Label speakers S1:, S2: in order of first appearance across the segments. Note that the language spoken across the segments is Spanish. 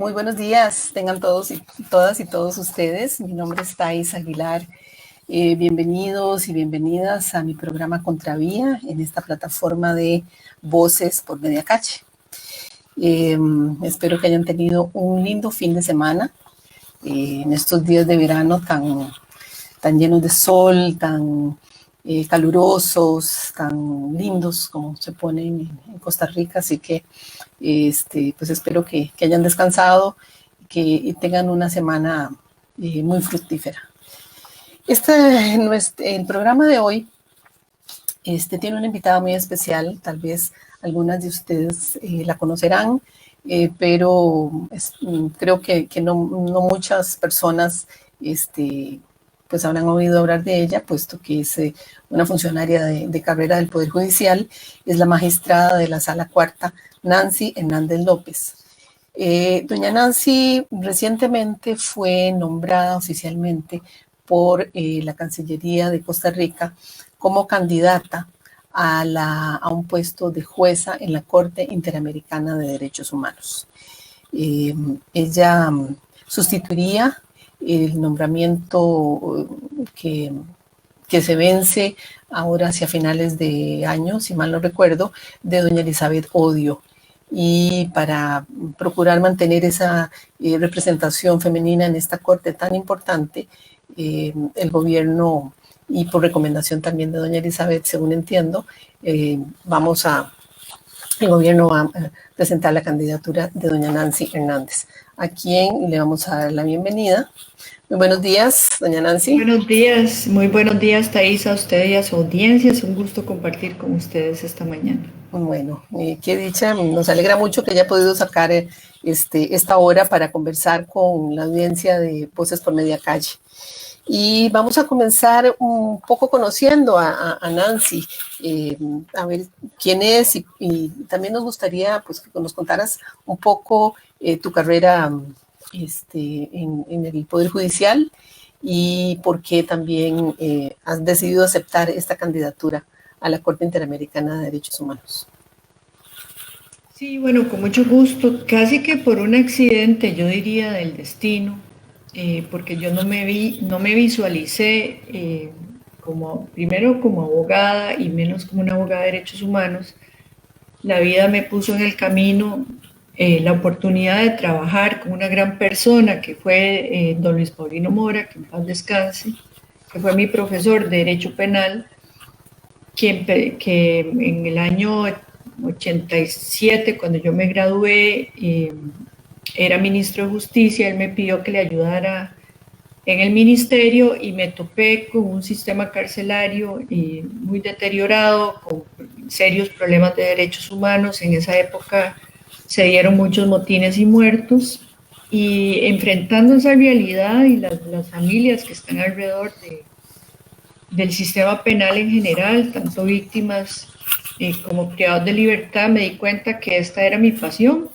S1: Muy buenos días, tengan todos y todas y todos ustedes. Mi nombre es Thais Aguilar. Bienvenidos y bienvenidas a mi programa Contravía en esta plataforma de Voces por Mediacache. Espero que hayan tenido un lindo fin de semana en estos días de verano tan llenos de sol, tan calurosos, tan lindos como se ponen en Costa Rica. Así que pues espero que hayan descansado y tengan una semana muy fructífera. El programa de hoy tiene una invitada muy especial. Tal vez algunas de ustedes la conocerán, pero creo que no muchas personas pues habrán oído hablar de ella, puesto que es una funcionaria de carrera del Poder Judicial. Es la magistrada de la Sala Cuarta, Nancy Hernández López. Doña Nancy recientemente fue nombrada oficialmente por la Cancillería de Costa Rica como candidata a un puesto de jueza en la Corte Interamericana de Derechos Humanos. Ella sustituiría el nombramiento que se vence ahora hacia finales de año, si mal no recuerdo, de doña Elizabeth Odio. Y para procurar mantener esa representación femenina en esta corte tan importante, el gobierno, y por recomendación también de doña Elizabeth, según entiendo, el gobierno va a presentar la candidatura de doña Nancy Hernández, a quien le vamos a dar la bienvenida. Muy buenos días, doña Nancy.
S2: Buenos días, muy buenos días, Thais, a usted y a su audiencia. Es un gusto compartir con ustedes esta mañana.
S1: Bueno, qué dicha, nos alegra mucho que haya podido sacar esta hora para conversar con la audiencia de Voces por Mediacache. Y vamos a comenzar un poco conociendo a Nancy, a ver quién es, y también nos gustaría pues, que nos contaras un poco tu carrera en el Poder Judicial y por qué también has decidido aceptar esta candidatura a la Corte Interamericana de Derechos Humanos.
S2: Sí, bueno, con mucho gusto, casi que por un accidente, yo diría, del destino, porque yo no me visualicé primero como abogada y menos como una abogada de derechos humanos. La vida me puso en el camino la oportunidad de trabajar con una gran persona que fue don Luis Paulino Mora, que en paz descanse, que fue mi profesor de Derecho Penal, que en el año 87, cuando yo me gradué, era ministro de Justicia. Él me pidió que le ayudara en el ministerio y me topé con un sistema carcelario muy deteriorado, con serios problemas de derechos humanos. En esa época se dieron muchos motines y muertos, y enfrentando esa realidad y las familias que están alrededor del sistema penal en general, tanto víctimas como privados de libertad, me di cuenta que esta era mi pasión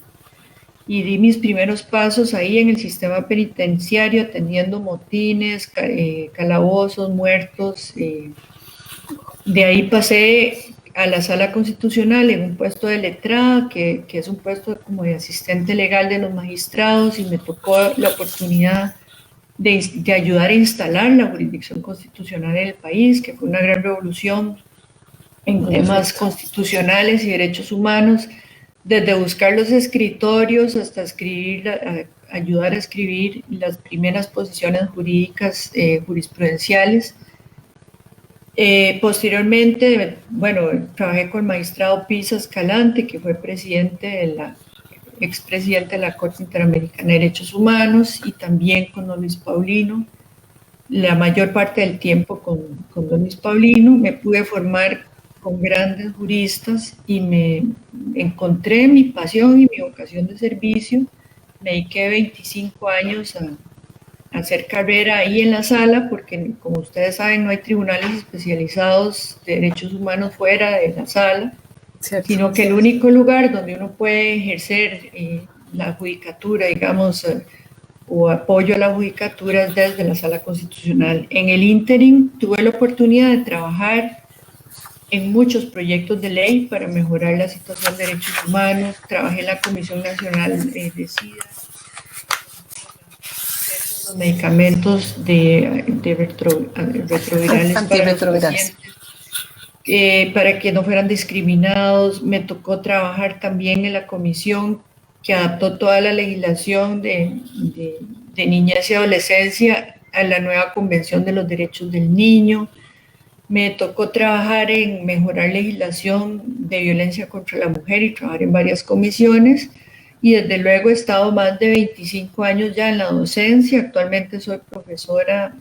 S2: y di mis primeros pasos ahí en el sistema penitenciario, atendiendo motines, calabozos, muertos. De ahí pasé a la Sala Constitucional en un puesto de letrada, que es un puesto como de asistente legal de los magistrados, y me tocó la oportunidad de ayudar a instalar la jurisdicción constitucional en el país, que fue una gran revolución en temas constitucionales y derechos humanos, desde buscar los escritorios hasta ayudar a escribir las primeras posiciones jurídicas jurisprudenciales. Posteriormente, bueno, trabajé con el magistrado Pisa Escalante, que fue expresidente de la Corte Interamericana de Derechos Humanos, y también con don Luis Paulino. La mayor parte del tiempo con don Luis Paulino. Me pude formar con grandes juristas y me encontré mi pasión y mi vocación de servicio. Me dediqué 25 años a hacer carrera ahí en la sala, porque como ustedes saben no hay tribunales especializados de derechos humanos fuera de la sala, ¿cierto? Sino que el único lugar donde uno puede ejercer la judicatura, digamos, o apoyo a la judicatura, es desde la Sala Constitucional. En el ínterin tuve la oportunidad de trabajar en muchos proyectos de ley para mejorar la situación de derechos humanos. Trabajé en la Comisión Nacional de SIDA, los medicamentos retrovirales
S1: Antirretrovirales.
S2: Para que no fueran discriminados. Me tocó trabajar también en la comisión que adaptó toda la legislación de niñez y adolescencia a la nueva Convención de los Derechos del Niño. Me tocó trabajar en mejorar legislación de violencia contra la mujer y trabajar en varias comisiones. Y desde luego he estado más de 25 años ya en la docencia. Actualmente soy profesora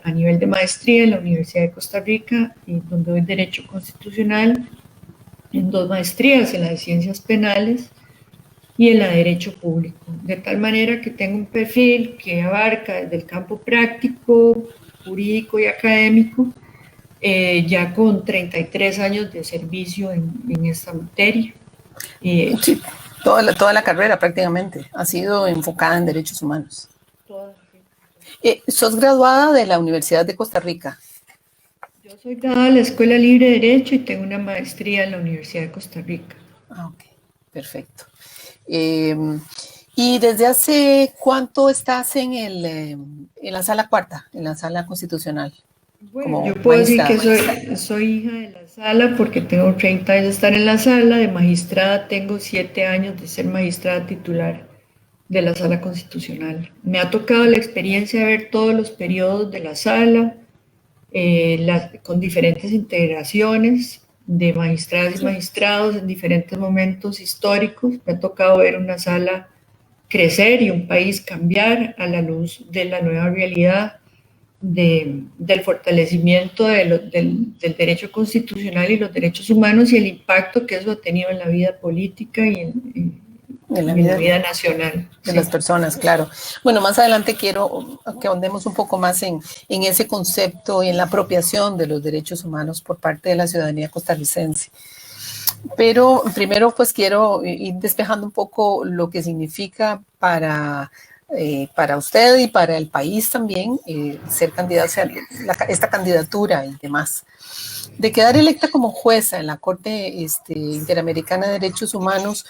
S2: a nivel de maestría en la Universidad de Costa Rica, donde doy Derecho Constitucional, en 2 maestrías, en la de Ciencias Penales y en la de Derecho Público. De tal manera que tengo un perfil que abarca desde el campo práctico, jurídico y académico, ya con 33 años de servicio en esta materia.
S1: Sí, toda la carrera prácticamente ha sido enfocada en derechos humanos. ¿Sos graduada de la Universidad de Costa Rica?
S2: Yo soy graduada de la Escuela Libre de Derecho y tengo una maestría en la Universidad de Costa Rica.
S1: Ah, ok, perfecto. ¿Y desde hace cuánto estás en la sala cuarta, en la sala constitucional?
S2: Bueno, yo puedo decir que soy hija de la sala porque tengo 30 años de estar en la sala. De magistrada tengo 7 años de ser magistrada titular de la sala constitucional. Me ha tocado la experiencia de ver todos los periodos de la sala, con diferentes integraciones de magistradas y magistrados en diferentes momentos históricos. Me ha tocado ver una sala crecer y un país cambiar a la luz de la nueva realidad del fortalecimiento del derecho constitucional y los derechos humanos y el impacto que eso ha tenido en la vida política y en la vida nacional.
S1: De las personas, claro. Bueno, más adelante quiero que ahondemos un poco más en ese concepto y en la apropiación de los derechos humanos por parte de la ciudadanía costarricense. Pero primero pues quiero ir despejando un poco lo que significa para usted y para el país también ser candidata, esta candidatura y demás. De quedar electa como jueza en la Corte Interamericana de Derechos Humanos,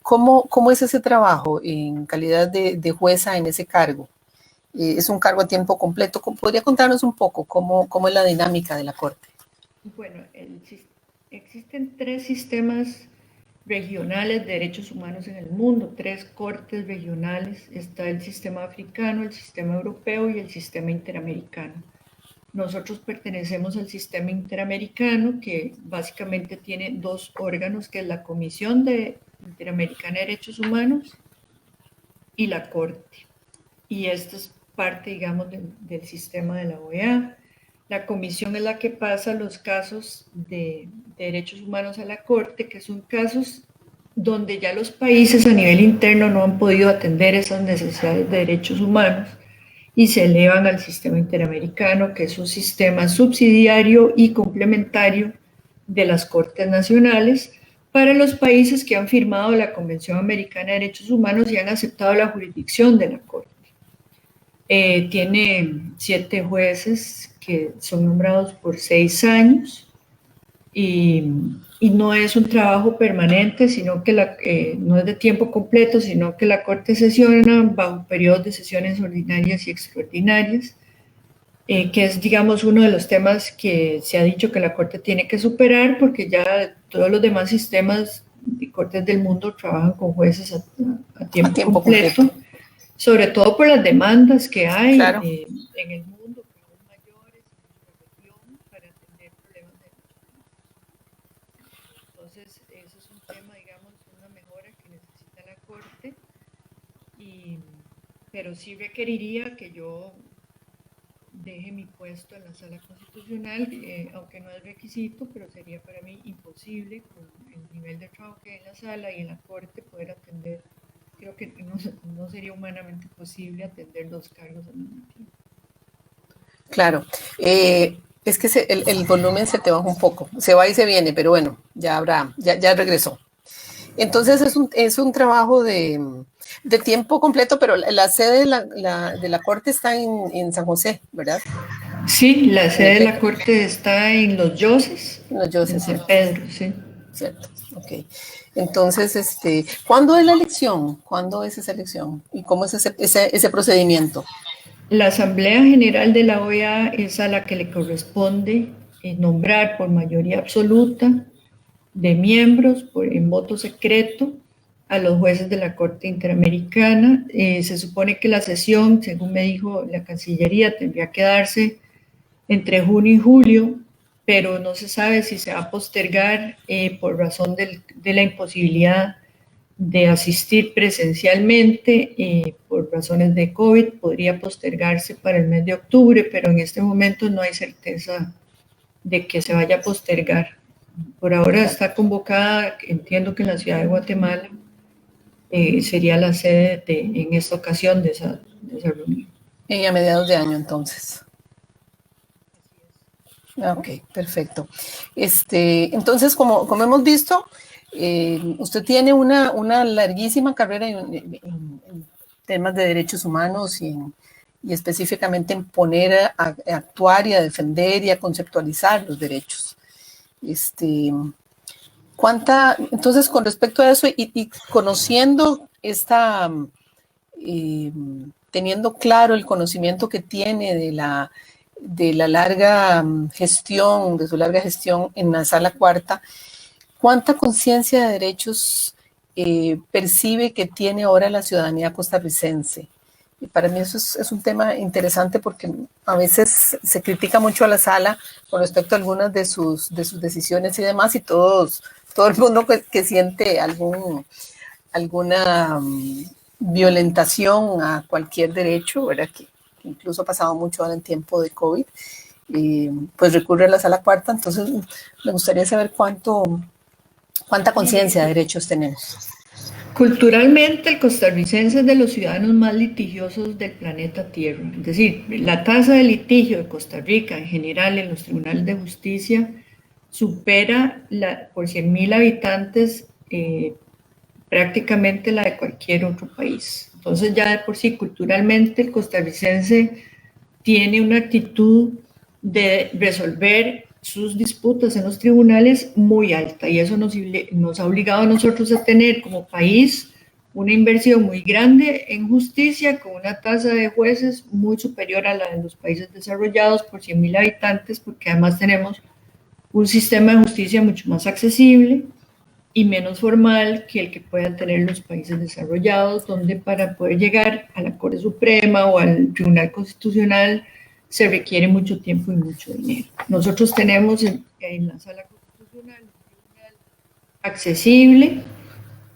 S1: ¿cómo es ese trabajo en calidad de jueza en ese cargo? ¿Es un cargo a tiempo completo? ¿Podría contarnos un poco cómo es la dinámica de la Corte?
S2: Bueno, existen 3 sistemas regionales de derechos humanos en el mundo, 3 cortes regionales. Está el sistema africano, el sistema europeo y el sistema interamericano. Nosotros pertenecemos al sistema interamericano, que básicamente tiene 2 órganos, que es la Comisión Interamericana de Derechos Humanos y la Corte. Y esto es parte, digamos, del sistema de la OEA. La comisión es la que pasa los casos de derechos humanos a la Corte, que son casos donde ya los países a nivel interno no han podido atender esas necesidades de derechos humanos y se elevan al sistema interamericano, que es un sistema subsidiario y complementario de las Cortes Nacionales para los países que han firmado la Convención Americana de Derechos Humanos y han aceptado la jurisdicción de la Corte. Tiene 7 jueces que son nombrados por 6 años y no es un trabajo permanente, sino que no es de tiempo completo, sino que la Corte sesiona bajo periodos de sesiones ordinarias y extraordinarias, que es, digamos, uno de los temas que se ha dicho que la Corte tiene que superar, porque ya todos los demás sistemas de cortes del mundo trabajan con jueces a tiempo completo, sobre todo por las demandas que hay en el mundo, que son mayores en nuestra región, para atender problemas de derechos humanos. Entonces, eso es un tema, digamos, una mejora que necesita la Corte, pero sí requeriría que yo deje mi puesto en la Sala Constitucional, aunque no es requisito, pero sería para mí imposible, con el nivel de trabajo que hay en la Sala y en la Corte, poder atender. Creo que no sería humanamente posible atender 2 cargos al mismo tiempo.
S1: Claro. Es que el volumen se te baja un poco. Se va y se viene, pero bueno, ya regresó. Entonces es un trabajo de tiempo completo, pero la sede de la Corte está en San José, ¿verdad?
S2: Sí, la sede de la Corte está en Los Yoses.
S1: Los Yoses.
S2: En San Pedro, sí.
S1: Cierto, ok. Entonces, ¿cuándo es la elección? ¿Cuándo es esa elección? ¿Y cómo es ese procedimiento?
S2: La Asamblea General de la OEA es a la que le corresponde nombrar por mayoría absoluta de miembros en voto secreto a los jueces de la Corte Interamericana. Se supone que la sesión, según me dijo la Cancillería, tendría que darse entre junio y julio, pero no se sabe si se va a postergar por razón de la imposibilidad de asistir presencialmente por razones de COVID. Podría postergarse para el mes de octubre, pero en este momento no hay certeza de que se vaya a postergar. Por ahora está convocada, entiendo que en la ciudad de Guatemala sería la sede en esta ocasión de esa reunión.
S1: Y a mediados de año, entonces. Ok, perfecto. Entonces, como hemos visto, usted tiene una larguísima carrera en temas de derechos humanos y específicamente en poner a actuar y a defender y a conceptualizar los derechos. Entonces, con respecto a eso y conociendo teniendo claro el conocimiento que tiene de su larga gestión en la Sala Cuarta, ¿cuánta conciencia de derechos percibe que tiene ahora la ciudadanía costarricense? Y para mí eso es un tema interesante porque a veces se critica mucho a la Sala con respecto a algunas de sus decisiones y demás, y todo el mundo que siente alguna violentación a cualquier derecho, ¿verdad? Que incluso ha pasado mucho ahora en tiempo de COVID, pues recurre a la Sala Cuarta. Entonces me gustaría saber cuánta conciencia de derechos tenemos.
S2: Culturalmente, el costarricense es de los ciudadanos más litigiosos del planeta Tierra. Es decir, la tasa de litigio de Costa Rica en general en los tribunales de justicia supera por 100.000 habitantes prácticamente la de cualquier otro país. Entonces ya de por sí, culturalmente, el costarricense tiene una actitud de resolver sus disputas en los tribunales muy alta, y eso nos ha obligado a nosotros a tener como país una inversión muy grande en justicia, con una tasa de jueces muy superior a la de los países desarrollados por 100.000 habitantes, porque además tenemos un sistema de justicia mucho más accesible y menos formal que el que puedan tener los países desarrollados, donde para poder llegar a la Corte Suprema o al Tribunal Constitucional se requiere mucho tiempo y mucho dinero. Nosotros tenemos en la Sala Constitucional un tribunal accesible,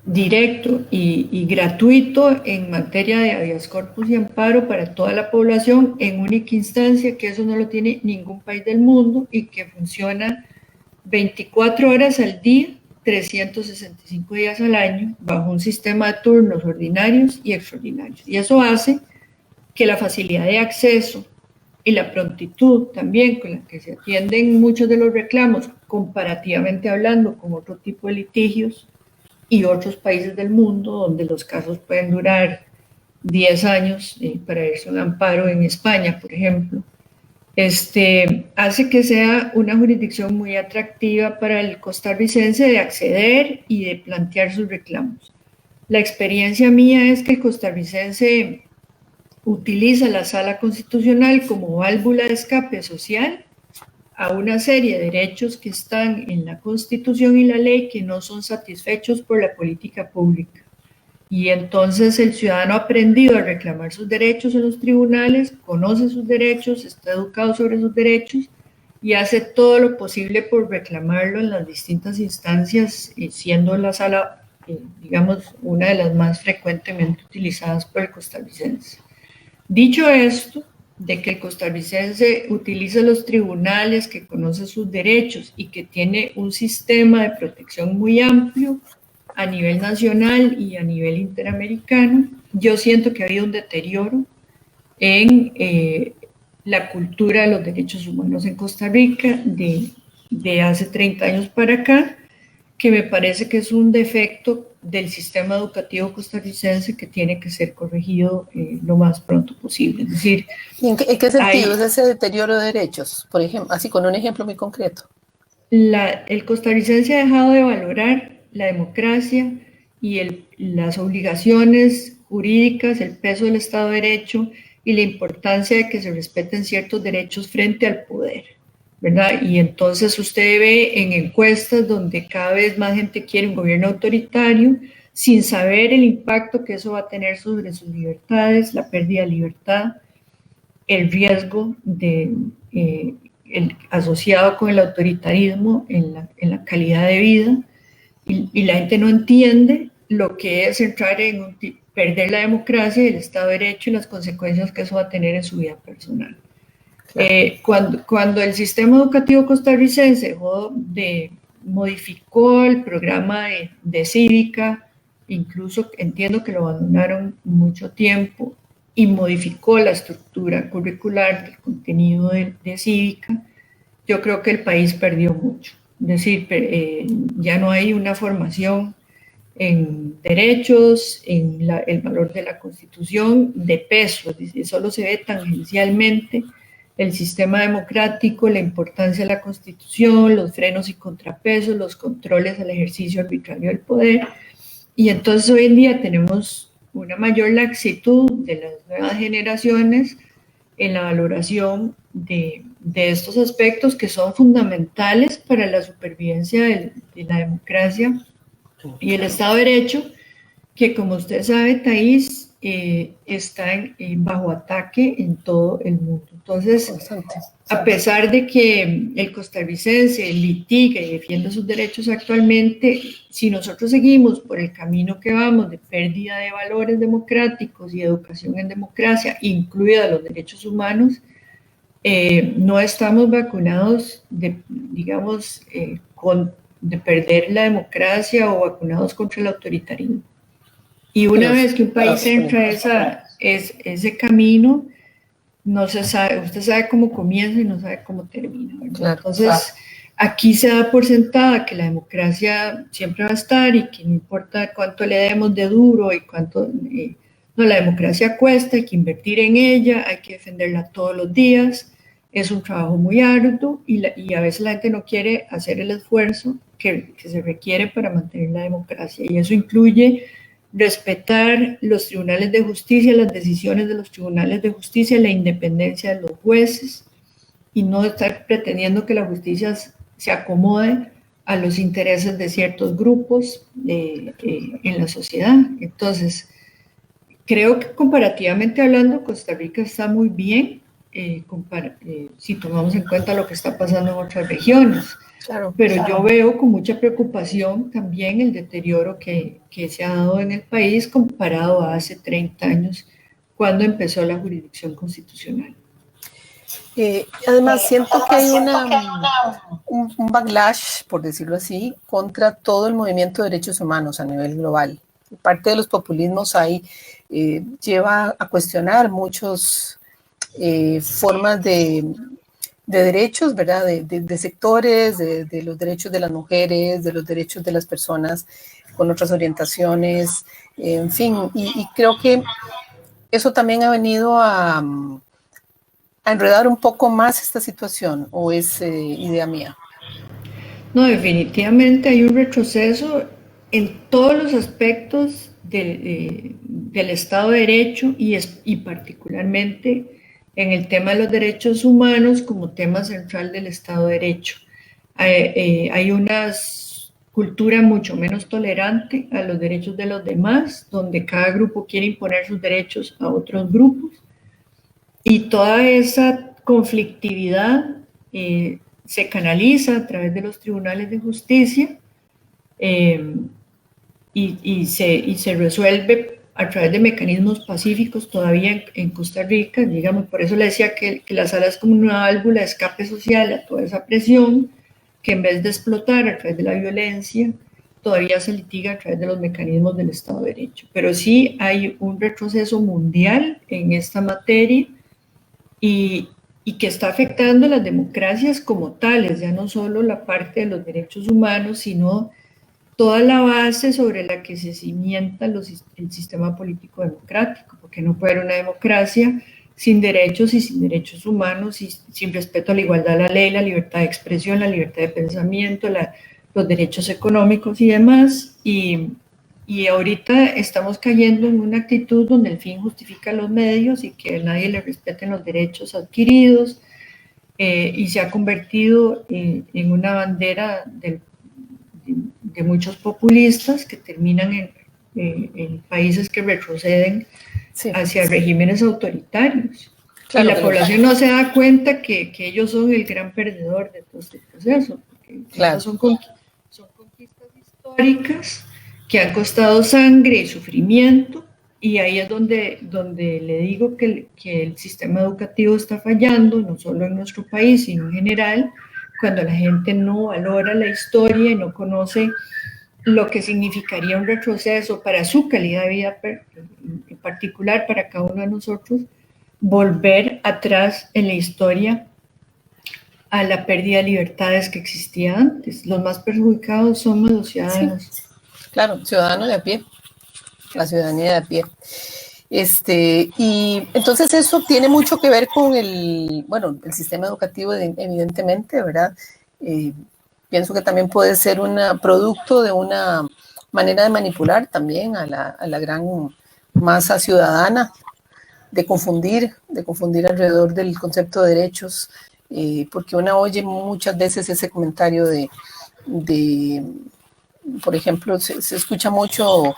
S2: directo y gratuito en materia de habeas corpus y amparo para toda la población en única instancia, que eso no lo tiene ningún país del mundo, y que funciona 24 horas al día, 365 días al año, bajo un sistema de turnos ordinarios y extraordinarios. Y eso hace que la facilidad de acceso y la prontitud también con la que se atienden muchos de los reclamos, comparativamente hablando con otro tipo de litigios y otros países del mundo, donde los casos pueden durar 10 años para irse a un amparo en España, por ejemplo, hace que sea una jurisdicción muy atractiva para el costarricense de acceder y de plantear sus reclamos. La experiencia mía es que el costarricense utiliza la Sala Constitucional como válvula de escape social a una serie de derechos que están en la Constitución y la ley que no son satisfechos por la política pública. Y entonces el ciudadano ha aprendido a reclamar sus derechos en los tribunales, conoce sus derechos, está educado sobre sus derechos y hace todo lo posible por reclamarlo en las distintas instancias, siendo la sala, digamos, una de las más frecuentemente utilizadas por el costarricense. Dicho esto, de que el costarricense utiliza los tribunales, que conoce sus derechos y que tiene un sistema de protección muy amplio a nivel nacional y a nivel interamericano, yo siento que ha habido un deterioro en la cultura de los derechos humanos en Costa Rica de hace 30 años para acá, que me parece que es un defecto del sistema educativo costarricense que tiene que ser corregido lo más pronto posible. Es decir,
S1: ¿en qué sentido es ese deterioro de derechos? Por ejemplo, así con un ejemplo muy concreto.
S2: El costarricense ha dejado de valorar la democracia y las obligaciones jurídicas, el peso del Estado de Derecho y la importancia de que se respeten ciertos derechos frente al poder, ¿verdad? Y entonces usted ve en encuestas donde cada vez más gente quiere un gobierno autoritario sin saber el impacto que eso va a tener sobre sus libertades, la pérdida de libertad, el riesgo asociado con el autoritarismo en la calidad de vida, y la gente no entiende lo que es entrar en perder la democracia y el Estado de Derecho y las consecuencias que eso va a tener en su vida personal. Claro. Cuando el sistema educativo costarricense modificó el programa de cívica, incluso entiendo que lo abandonaron mucho tiempo, y modificó la estructura curricular del contenido de cívica, yo creo que el país perdió mucho. Es decir, ya no hay una formación en derechos, en el valor de la Constitución de peso, solo se ve tangencialmente el sistema democrático, la importancia de la Constitución, los frenos y contrapesos, los controles al ejercicio arbitrario del poder, y entonces hoy en día tenemos una mayor laxitud de las nuevas generaciones en la valoración de estos aspectos que son fundamentales para la supervivencia de la democracia y el Estado de Derecho, que como usted sabe, Thais, está bajo ataque en todo el mundo. Entonces, a pesar de que el costarricense litiga y defiende sus derechos actualmente, si nosotros seguimos por el camino que vamos de pérdida de valores democráticos y educación en democracia, incluida los derechos humanos, no estamos vacunados de perder la democracia o vacunados contra el autoritarismo. Y una vez que un país entra ese camino, no se sabe, usted sabe cómo comienza y no sabe cómo termina, ¿verdad? Claro, entonces, aquí se da por sentada que la democracia siempre va a estar y que no importa cuánto le demos de duro y cuánto... no, la democracia cuesta, hay que invertir en ella, hay que defenderla todos los días, es un trabajo muy arduo y a veces la gente no quiere hacer el esfuerzo que se requiere para mantener la democracia, y eso incluye respetar los tribunales de justicia, las decisiones de los tribunales de justicia, la independencia de los jueces, y no estar pretendiendo que la justicia se acomode a los intereses de ciertos grupos en la sociedad. Entonces, creo que comparativamente hablando, Costa Rica está muy bien, si tomamos en cuenta lo que está pasando en otras regiones. Claro, pero yo veo con mucha preocupación también el deterioro que se ha dado en el país comparado a hace 30 años, cuando empezó la jurisdicción constitucional.
S1: Además, siento que hay un backlash, por decirlo así, contra todo el movimiento de derechos humanos a nivel global. Parte de los populismos ahí lleva a cuestionar muchas formas de derechos, ¿verdad? De sectores, de los derechos de las mujeres, de los derechos de las personas con otras orientaciones, en fin, y creo que eso también ha venido a enredar un poco más esta situación, ¿o es idea mía?
S2: No, definitivamente hay un retroceso en todos los aspectos del Estado de Derecho y particularmente en el tema de los derechos humanos como tema central del Estado de Derecho. Hay una cultura mucho menos tolerante a los derechos de los demás, donde cada grupo quiere imponer sus derechos a otros grupos, y toda esa conflictividad se canaliza a través de los tribunales de justicia y se resuelve a través de mecanismos pacíficos todavía en Costa Rica, digamos. Por eso le decía que la sala es como una válvula de escape social a toda esa presión, que en vez de explotar a través de la violencia, todavía se litiga a través de los mecanismos del Estado de Derecho. Pero sí hay un retroceso mundial en esta materia y que está afectando las democracias como tales, ya no solo la parte de los derechos humanos, sino toda la base sobre la que se cimienta el sistema político democrático, porque no puede haber una democracia sin derechos y sin derechos humanos y sin respeto a la igualdad de la ley, la libertad de expresión, la libertad de pensamiento, los derechos económicos y demás. Y Y ahorita estamos cayendo en una actitud donde el fin justifica los medios y que a nadie le respeten los derechos adquiridos, y se ha convertido en una bandera de muchos populistas que terminan en países que retroceden hacia regímenes autoritarios. Claro, y la población no se da cuenta que ellos son el gran perdedor de todo este proceso, porque son conquistas históricas que han costado sangre y sufrimiento, y ahí es donde le digo que el sistema educativo está fallando, no solo en nuestro país, sino en general, cuando la gente no valora la historia y no conoce lo que significaría un retroceso para su calidad de vida, en particular para cada uno de nosotros, volver atrás en la historia a la pérdida de libertades que existía antes. Los más perjudicados somos los ciudadanos.
S1: Sí, claro, ciudadanos de a pie, la ciudadanía de a pie. Y entonces eso tiene mucho que ver con el sistema educativo, evidentemente, ¿verdad? Pienso que también puede ser un producto de una manera de manipular también a la gran masa ciudadana, de confundir alrededor del concepto de derechos, porque uno oye muchas veces ese comentario de por ejemplo, se escucha mucho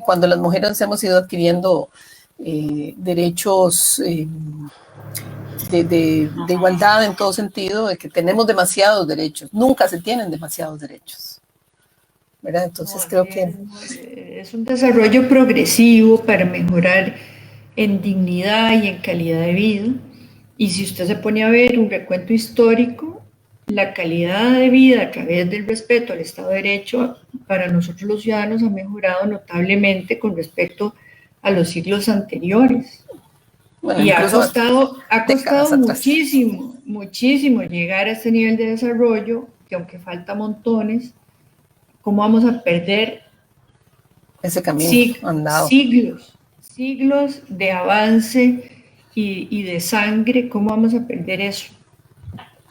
S1: cuando las mujeres hemos ido adquiriendo derechos de igualdad en todo sentido, de que tenemos demasiados derechos. Nunca se tienen demasiados derechos, ¿verdad? Entonces creo que
S2: es un desarrollo progresivo para mejorar en dignidad y en calidad de vida. Y si usted se pone a ver un recuento histórico, la calidad de vida a través del respeto al Estado de Derecho para nosotros los ciudadanos ha mejorado notablemente con respecto a los siglos anteriores. Bueno, y ha costado muchísimo llegar a este nivel de desarrollo, que aunque falta montones, ¿cómo vamos a perder
S1: ese camino andado?
S2: Siglos de avance y de sangre? ¿Cómo vamos a perder eso?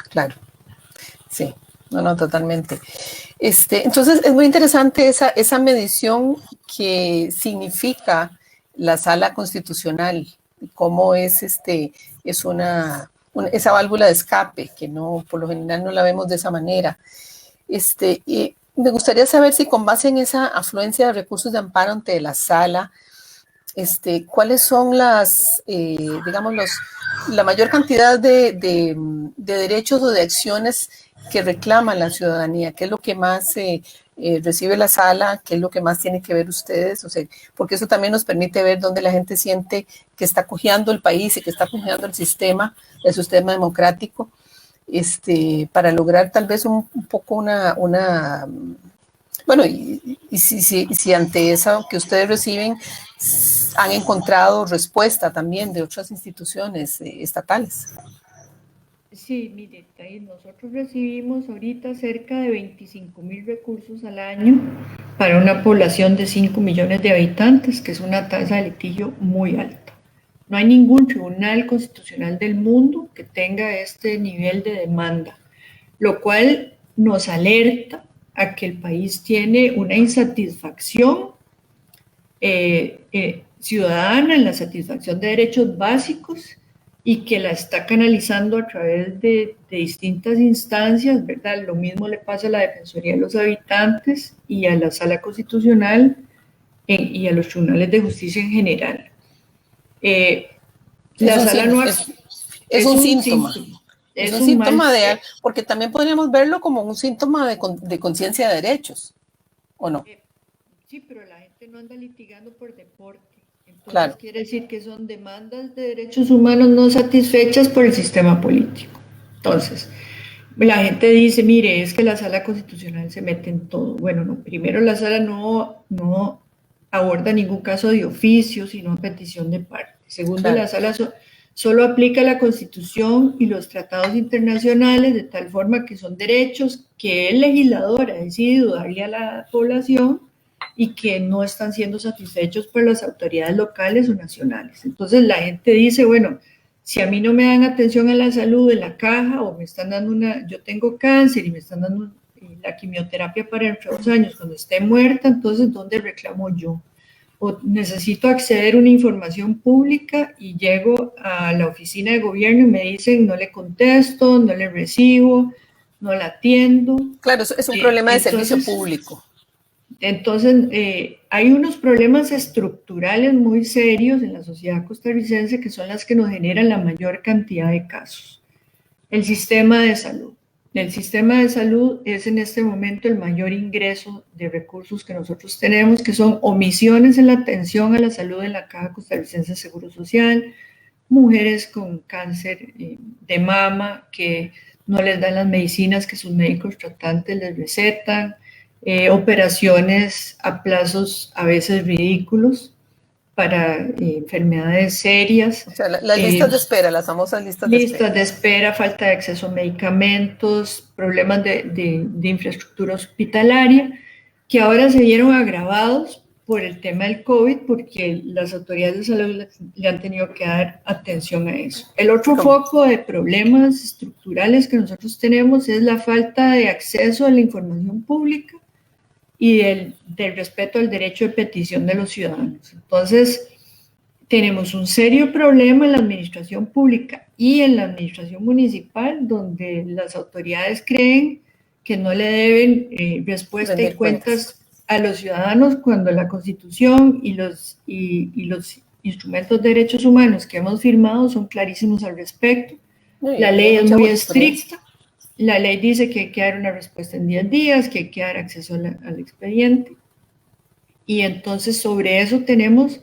S1: Claro, sí, no, totalmente. Entonces es muy interesante esa medición que significa la Sala Constitucional, cómo es esa válvula de escape, que no, por lo general no la vemos de esa manera. Y me gustaría saber si con base en esa afluencia de recursos de amparo ante la Sala, ¿cuáles son la mayor cantidad de derechos o de acciones que reclama la ciudadanía? ¿Qué es lo que más recibe la Sala? ¿Qué es lo que más tiene que ver ustedes? O sea, porque eso también nos permite ver dónde la gente siente que está cojeando el país y que está cojeando el sistema democrático, para lograr tal vez un poco bueno, y si ante eso que ustedes reciben han encontrado respuesta también de otras instituciones estatales.
S2: Sí, mire, nosotros recibimos ahorita cerca de 25,000 recursos al año para una población de 5 millones de habitantes, que es una tasa de litigio muy alta. No hay ningún tribunal constitucional del mundo que tenga este nivel de demanda, lo cual nos alerta a que el país tiene una insatisfacción ciudadana en la satisfacción de derechos básicos y que la está canalizando a través de distintas instancias, ¿verdad? Lo mismo le pasa a la Defensoría de los Habitantes y a la Sala Constitucional y a los tribunales de justicia en general.
S1: La Sala no es un síntoma. Es un síntoma porque también podríamos verlo como un síntoma de conciencia de derechos, ¿o no?
S2: Sí, pero la gente no anda litigando por deporte. Entonces
S1: claro.
S2: Quiere decir que son demandas de derechos humanos no satisfechas por el sistema político. Entonces, la gente dice, mire, es que la Sala Constitucional se mete en todo. Bueno, no, primero la Sala no aborda ningún caso de oficio, sino a petición de parte. Segundo, claro. La Sala solo aplica la Constitución y los tratados internacionales de tal forma que son derechos que el legislador ha decidido darle a la población y que no están siendo satisfechos por las autoridades locales o nacionales. Entonces la gente dice, bueno, si a mí no me dan atención a la salud en la caja o me están dando yo tengo cáncer y me están dando la quimioterapia para dentro de 2 años, cuando esté muerta, entonces, ¿dónde reclamo yo? O necesito acceder a una información pública y llego a la oficina de gobierno y me dicen no le contesto, no le recibo, no la atiendo.
S1: Claro, es un problema de servicio público.
S2: Entonces, hay unos problemas estructurales muy serios en la sociedad costarricense que son las que nos generan la mayor cantidad de casos. El sistema de salud. El sistema de salud es en este momento el mayor ingreso de recursos que nosotros tenemos, que son omisiones en la atención a la salud en la Caja Costarricense de Seguro Social, mujeres con cáncer de mama que no les dan las medicinas que sus médicos tratantes les recetan, operaciones a plazos a veces ridículos para enfermedades serias.
S1: O sea, las listas de espera, las famosas listas de espera.
S2: Listas de espera, falta de acceso a medicamentos, problemas de infraestructura hospitalaria, que ahora se vieron agravados por el tema del COVID, porque las autoridades de salud le han tenido que dar atención a eso. El otro foco de problemas estructurales que nosotros tenemos es la falta de acceso a la información pública y del respeto al derecho de petición de los ciudadanos. Entonces, tenemos un serio problema en la administración pública y en la administración municipal, donde las autoridades creen que no le deben respuesta y cuentas a los ciudadanos cuando la Constitución y los instrumentos de derechos humanos que hemos firmado son clarísimos al respecto. La ley es muy estricta. La ley dice que hay que dar una respuesta en 10 días, que hay que dar acceso al expediente. Y entonces sobre eso tenemos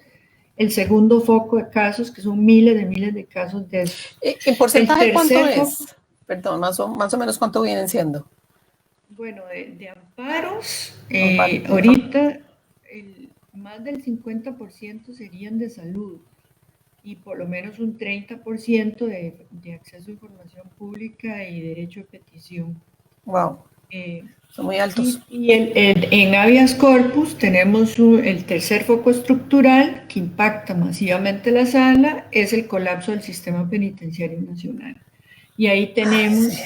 S2: el segundo foco de casos, que son miles de casos de eso.
S1: ¿En porcentaje cuánto es? Perdón, más o menos cuánto vienen siendo.
S2: Bueno, de amparos, ahorita más del 50% serían de salud y por lo menos un 30% de acceso a información pública y derecho de petición.
S1: Wow, son muy altos.
S2: Y en habeas corpus tenemos el tercer foco estructural que impacta masivamente la sala, es el colapso del sistema penitenciario nacional. Y ahí tenemos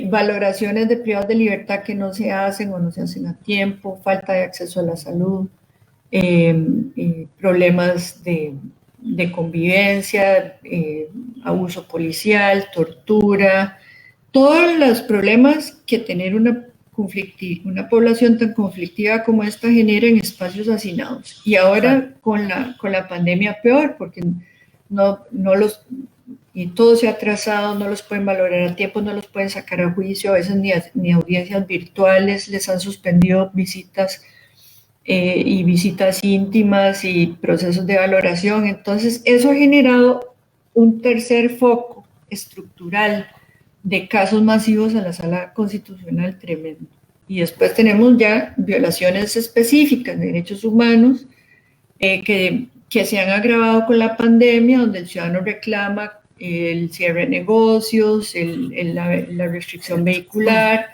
S2: valoraciones de privados de libertad que no se hacen o no se hacen a tiempo, falta de acceso a la salud, problemas de convivencia, abuso policial, tortura, todos los problemas que tener una población tan conflictiva como esta genera en espacios hacinados. Y ahora con la pandemia peor, porque y todo se ha atrasado, no los pueden valorar a tiempo, no los pueden sacar a juicio, a veces ni audiencias virtuales, les han suspendido visitas y visitas íntimas y procesos de valoración. Entonces, eso ha generado un tercer foco estructural de casos masivos a la Sala Constitucional tremendo. Y después tenemos ya violaciones específicas de derechos humanos que se han agravado con la pandemia, donde el ciudadano reclama el cierre de negocios, la restricción vehicular,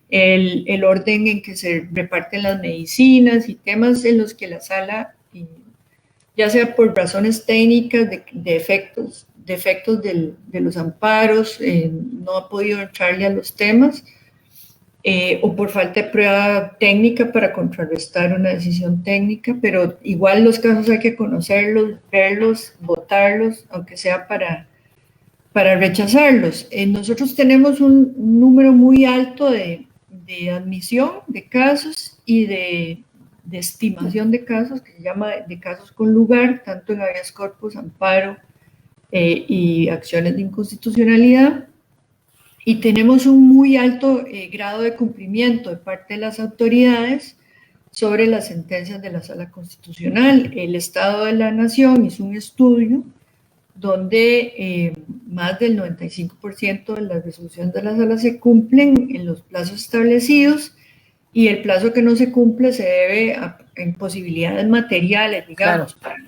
S2: el orden en que se reparten las medicinas y temas en los que la sala, ya sea por razones técnicas, de efectos de los amparos, no ha podido entrarle a los temas, o por falta de prueba técnica para contrarrestar una decisión técnica, pero igual los casos hay que conocerlos, verlos, votarlos, aunque sea para rechazarlos. Nosotros tenemos un número muy alto de admisión de casos y de estimación de casos, que se llama de casos con lugar, tanto en habeas corpus, amparo y acciones de inconstitucionalidad. Y tenemos un muy alto grado de cumplimiento de parte de las autoridades sobre las sentencias de la Sala Constitucional. El Estado de la Nación hizo un estudio donde más del 95% de las resoluciones de la sala se cumplen en los plazos establecidos y el plazo que no se cumple se debe a imposibilidades materiales, digamos.
S1: Claro.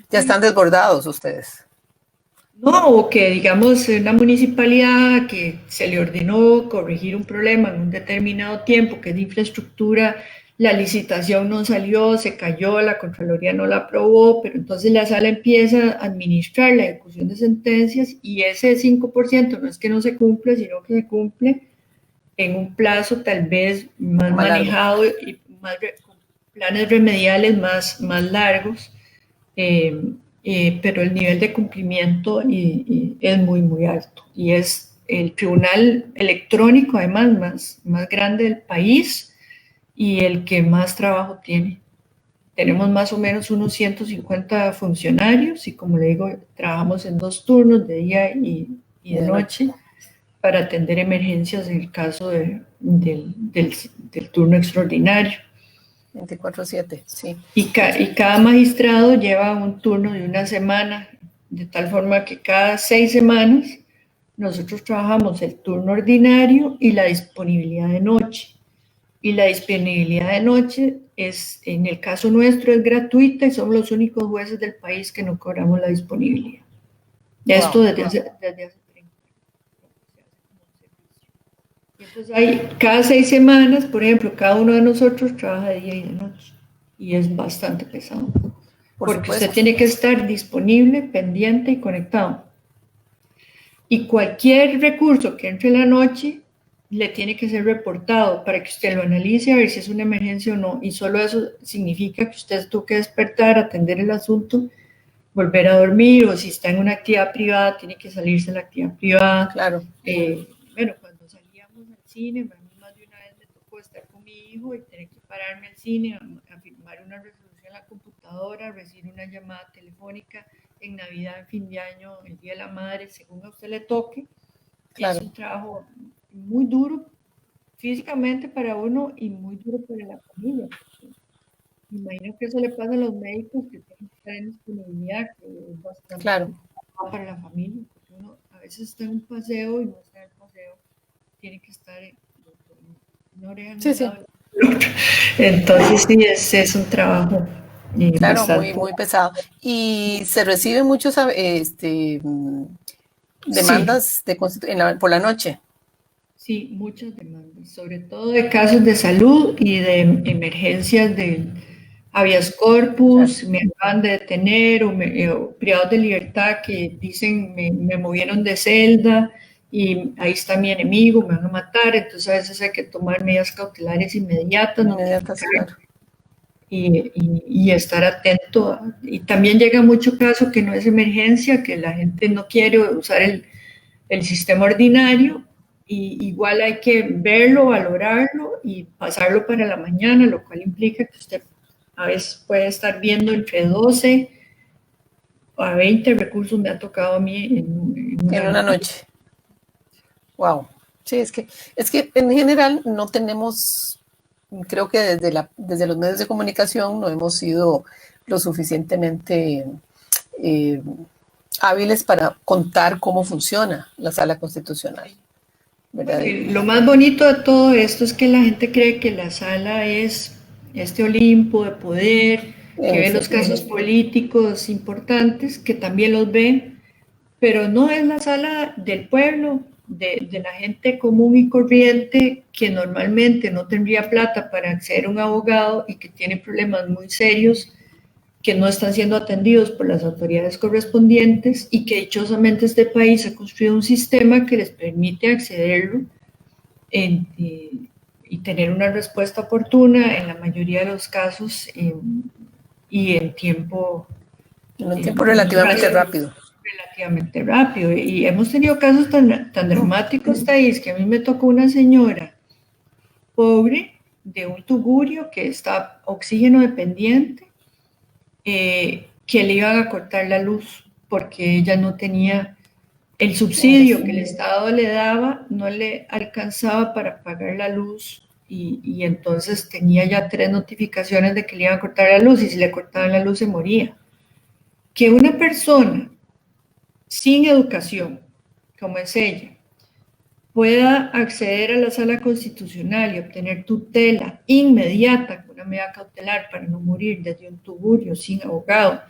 S1: Ya están desbordados ustedes.
S2: No, o que digamos una municipalidad que se le ordenó corregir un problema en un determinado tiempo, que es de infraestructura, la licitación no salió, se cayó, la Contraloría no la aprobó, pero entonces la sala empieza a administrar la ejecución de sentencias y ese 5% no es que no se cumple, sino que se cumple en un plazo tal vez más
S1: Más largo.
S2: manejado y con planes remediales más largos, pero el nivel de cumplimiento es muy alto. Y es el tribunal electrónico, además, más grande del país y el que más trabajo tiene. Tenemos más o menos unos 150 funcionarios y, como le digo, trabajamos en 2 turnos, de día y de noche, para atender emergencias en el caso del turno extraordinario.
S1: 24/7, sí.
S2: Y cada magistrado lleva un turno de una semana, de tal forma que cada 6 semanas nosotros trabajamos el turno ordinario y la disponibilidad de noche. Y la disponibilidad de noche en el caso nuestro, es gratuita y somos los únicos jueces del país que no cobramos la disponibilidad. Esto desde hace 30 años. Entonces cada 6 semanas, por ejemplo, cada uno de nosotros trabaja de día y de noche. Y es bastante pesado. Porque usted tiene que estar disponible, pendiente y conectado. Y cualquier recurso que entre en la noche le tiene que ser reportado para que usted lo analice a ver si es una emergencia o no. Y solo eso significa que usted tuvo que despertar, atender el asunto, volver a dormir, o si está en una actividad privada, tiene que salirse de la actividad privada.
S1: Claro.
S2: Bueno, cuando salíamos al cine, a mí más de una vez me tocó estar con mi hijo y tener que pararme al cine a firmar una resolución en la computadora, recibir una llamada telefónica en Navidad, en fin de año, el Día de la Madre, según a usted le toque. Claro. Es un trabajo muy duro físicamente para uno y muy duro para la familia. Me imagino que eso le pasa a los médicos que tienen que estar en disponibilidad, que es bastante para la familia, porque uno a veces está en un paseo y no está en el paseo, tiene que estar en una oreja en un lado. Entonces sí, es un trabajo
S1: claro,
S2: bastante
S1: muy pesado. Y se reciben muchos demandas por la noche.
S2: Sí, muchas demandas, sobre todo de casos de salud y de emergencias de habeas corpus, me acaban de detener, o privados de libertad que dicen me movieron de celda y ahí está mi enemigo, me van a matar, entonces a veces hay que tomar medidas cautelares inmediatas,
S1: claro.
S2: y estar atento. Y también llega mucho caso que no es emergencia, que la gente no quiere usar el sistema ordinario, y igual hay que verlo, valorarlo y pasarlo para la mañana, lo cual implica que usted a veces puede estar viendo entre 12 a 20 recursos, me ha tocado a mí en
S1: una noche. Wow. Sí, es que en general no tenemos, creo que desde los medios de comunicación no hemos sido lo suficientemente hábiles para contar cómo funciona la sala constitucional.
S2: ¿Verdad? Lo más bonito de todo esto es que la gente cree que la sala es este Olimpo de poder, que ve los casos políticos importantes, que también los ve, pero no es la sala del pueblo, de la gente común y corriente, que normalmente no tendría plata para acceder a un abogado y que tiene problemas muy serios que no están siendo atendidos por las autoridades correspondientes, y que dichosamente este país ha construido un sistema que les permite accederlo y tener una respuesta oportuna en la mayoría de los casos, y en tiempo
S1: relativamente rápido.
S2: Relativamente rápido. Y hemos tenido casos tan dramáticos, Thais, que a mí me tocó una señora pobre de un tugurio que está oxígeno dependiente, que le iban a cortar la luz porque ella no tenía el subsidio que el Estado le daba, no le alcanzaba para pagar la luz, y entonces tenía ya 3 notificaciones de que le iban a cortar la luz, y si le cortaban la luz se moría. Que una persona sin educación, como es ella, pueda acceder a la sala constitucional y obtener tutela inmediata con una medida cautelar para no morir desde un tugurio sin abogado,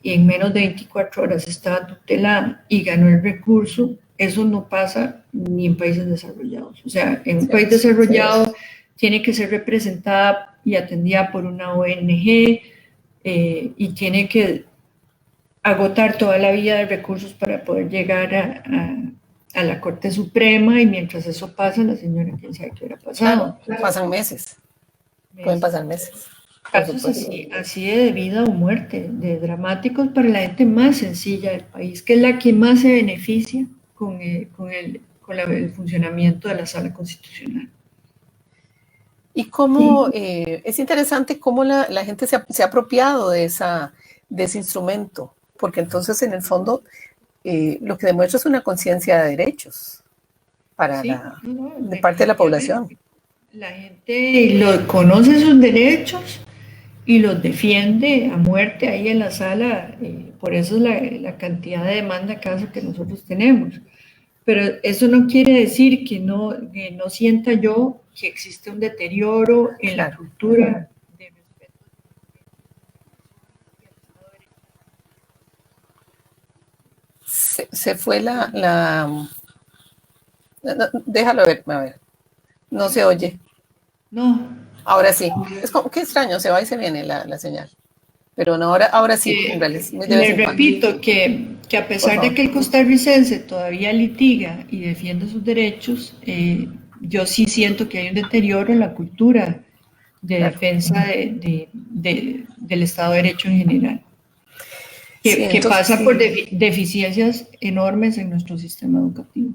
S2: y en menos de 24 horas estaba tutelada y ganó el recurso, eso no pasa ni en países desarrollados. O sea, en un país desarrollado tiene que ser representada y atendida por una ONG, y tiene que agotar toda la vía de recursos para poder llegar a la Corte Suprema, y mientras eso pasa, la señora quién sabe qué hubiera pasado.
S1: Claro, pasan meses, pueden pasar meses.
S2: Casos así de vida o muerte, de dramáticos para la gente más sencilla del país, que es la que más se beneficia con el funcionamiento de la Sala Constitucional.
S1: Y cómo es interesante cómo la gente se ha apropiado de ese instrumento, porque entonces en el fondo lo que demuestra es una conciencia de derechos para de parte de la población.
S2: La gente conoce sus derechos y los defiende a muerte ahí en la sala, por eso es la cantidad de demanda caso que nosotros tenemos. Pero eso no quiere decir que no sienta yo que existe un deterioro en la cultura de respeto.
S1: Se fue déjalo ver, a ver. No se oye.
S2: No.
S1: Ahora sí. Es como, qué extraño, se va y se viene la señal. Pero no, ahora sí, en realidad.
S2: Le repito que a pesar de que el costarricense todavía litiga y defiende sus derechos, yo sí siento que hay un deterioro en la cultura de defensa del Estado de Derecho en general, que pasa por deficiencias enormes en nuestro sistema educativo.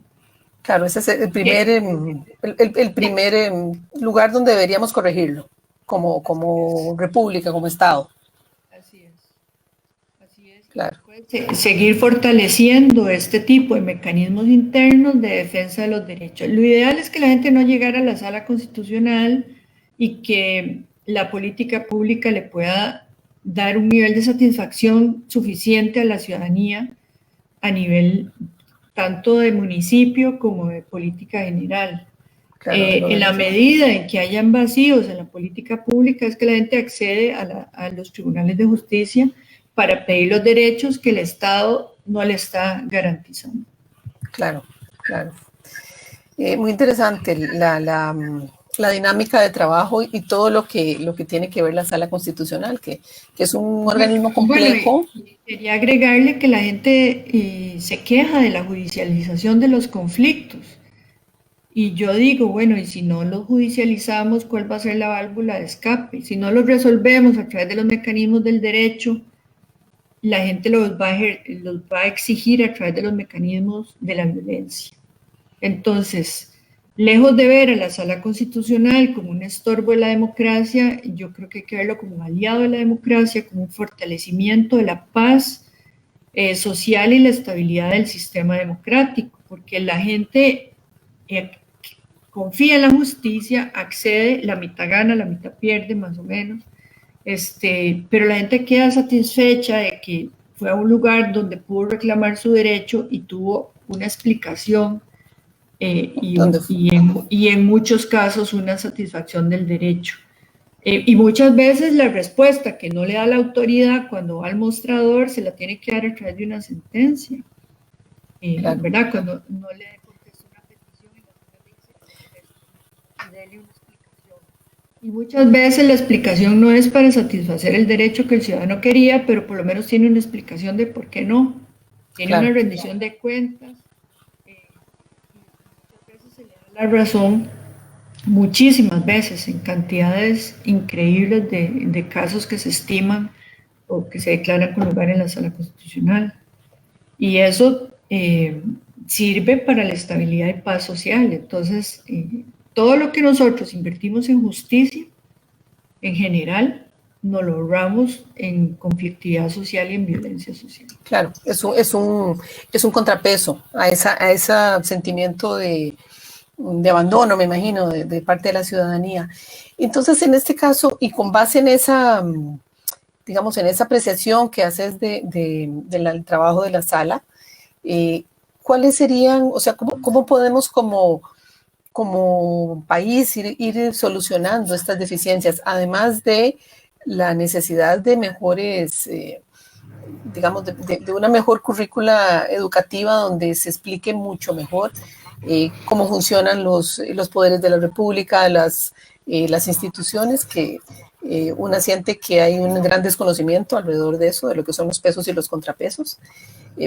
S1: Claro, ese es el primer lugar donde deberíamos corregirlo, como república, como Estado.
S2: Así es.
S1: Claro.
S2: Seguir fortaleciendo este tipo de mecanismos internos de defensa de los derechos. Lo ideal es que la gente no llegara a la Sala Constitucional y que la política pública le pueda dar un nivel de satisfacción suficiente a la ciudadanía a nivel tanto de municipio como de política general. Claro, en la medida en que hayan vacíos en la política pública es que la gente accede a los tribunales de justicia para pedir los derechos que el Estado no le está garantizando.
S1: Claro. Muy interesante la dinámica de trabajo y todo lo que tiene que ver la Sala Constitucional, que es un organismo complejo.
S2: Bueno, quería agregarle que la gente se queja de la judicialización de los conflictos. Y yo digo, bueno, y si no los judicializamos, ¿cuál va a ser la válvula de escape? Si no los resolvemos a través de los mecanismos del derecho, la gente los va a exigir a través de los mecanismos de la violencia. Entonces, lejos de ver a la Sala Constitucional como un estorbo de la democracia, yo creo que hay que verlo como un aliado de la democracia, como un fortalecimiento de la paz social y la estabilidad del sistema democrático, porque la gente confía en la justicia, accede, la mitad gana, la mitad pierde, más o menos, pero la gente queda satisfecha de que fue a un lugar donde pudo reclamar su derecho y tuvo una explicación y en muchos casos una satisfacción del derecho. Y muchas veces la respuesta que no le da la autoridad cuando va al mostrador se la tiene que dar a través de una sentencia, claro. ¿Verdad? Cuando no le contesta una petición y la persona le dice, dele una explicación. Y muchas veces la explicación no es para satisfacer el derecho que el ciudadano quería, pero por lo menos tiene una explicación de por qué no. Tiene una rendición de cuentas. Se le da la razón muchísimas veces en cantidades increíbles de casos que se estiman o que se declaran con lugar en la Sala Constitucional. Y eso sirve para la estabilidad y paz social. Entonces, todo lo que nosotros invertimos en justicia, en general, nos lo ahorramos en conflictividad social y en violencia social.
S1: Claro, es un contrapeso a ese sentimiento de abandono, me imagino, de parte de la ciudadanía. Entonces, en este caso, y con base en esa, digamos, en esa apreciación que haces del trabajo de la sala, ¿cuáles serían, o sea, cómo podemos como país ir solucionando estas deficiencias, además de la necesidad de mejores, digamos, de una mejor currícula educativa donde se explique mucho mejor cómo funcionan los poderes de la República, las instituciones, que una siente que hay un gran desconocimiento alrededor de eso, de lo que son los pesos y los contrapesos.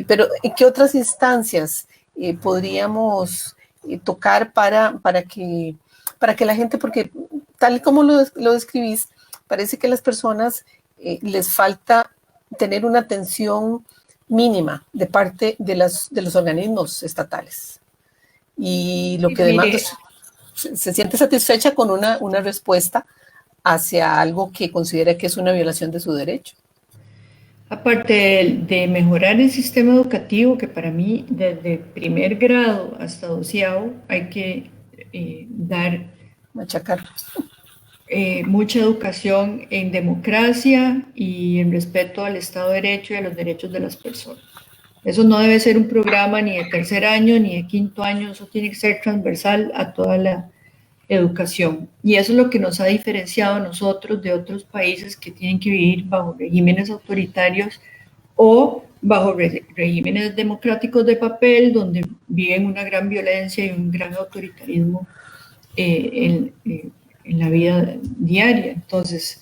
S1: Pero ¿en qué otras instancias podríamos tocar para que la gente, porque tal como lo describís, parece que a las personas les falta tener una atención mínima de parte de los organismos estatales. Y lo que demanda se siente satisfecha con una respuesta hacia algo que considera que es una violación de su derecho.
S2: Aparte de mejorar el sistema educativo, que para mí desde primer grado hasta 12º hay que dar
S1: machacar
S2: mucha educación en democracia y en respeto al Estado de Derecho y a los derechos de las personas. Eso no debe ser un programa ni de tercer año ni de quinto año, eso tiene que ser transversal a toda la educación. Y eso es lo que nos ha diferenciado a nosotros de otros países que tienen que vivir bajo regímenes autoritarios o bajo regímenes democráticos de papel, donde viven una gran violencia y un gran autoritarismo en la vida diaria. Entonces,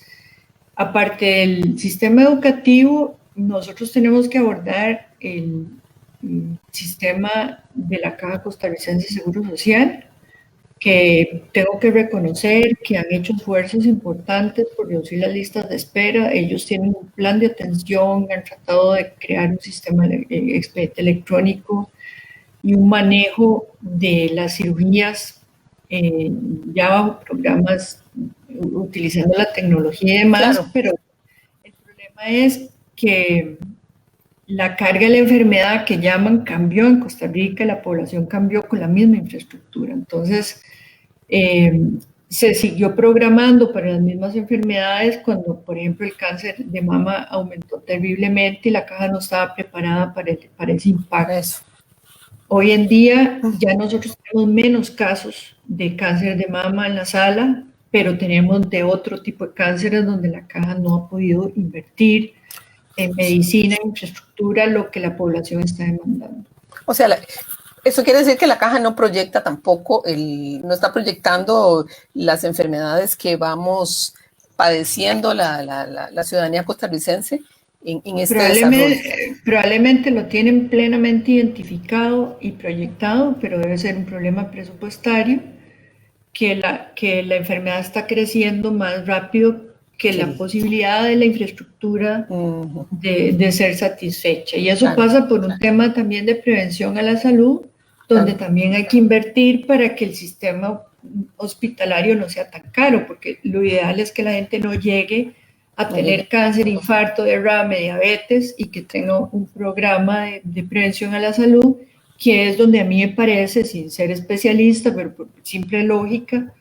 S2: aparte del sistema educativo, nosotros tenemos que abordar el sistema de la Caja Costarricense de Seguro Social, que tengo que reconocer que han hecho esfuerzos importantes por reducir las listas de espera. Ellos tienen un plan de atención, han tratado de crear un sistema de expediente electrónico y un manejo de las cirugías ya bajo programas utilizando la tecnología y demás, claro. Pero el problema es que la carga de la enfermedad que llaman cambió en Costa Rica, la población cambió con la misma infraestructura. Entonces, se siguió programando para las mismas enfermedades cuando, por ejemplo, el cáncer de mama aumentó terriblemente y la caja no estaba preparada para ese impacto. Hoy en día ya nosotros tenemos menos casos de cáncer de mama en la sala, pero tenemos de otro tipo de cánceres donde la caja no ha podido invertir en medicina, en infraestructura, lo que la población está demandando.
S1: O sea, eso quiere decir que la caja no proyecta tampoco, no está proyectando las enfermedades que vamos padeciendo la ciudadanía costarricense en este desarrollo.
S2: Probablemente lo tienen plenamente identificado y proyectado, pero debe ser un problema presupuestario, que la enfermedad está creciendo más rápido que la posibilidad de la infraestructura de ser satisfecha. Y eso pasa por un tema también de prevención a la salud, donde también hay que invertir para que el sistema hospitalario no sea tan caro, porque lo ideal es que la gente no llegue a tener cáncer, infarto, derrame, diabetes y que tenga un programa de prevención a la salud, que es donde a mí me parece, sin ser especialista, pero por simple lógica,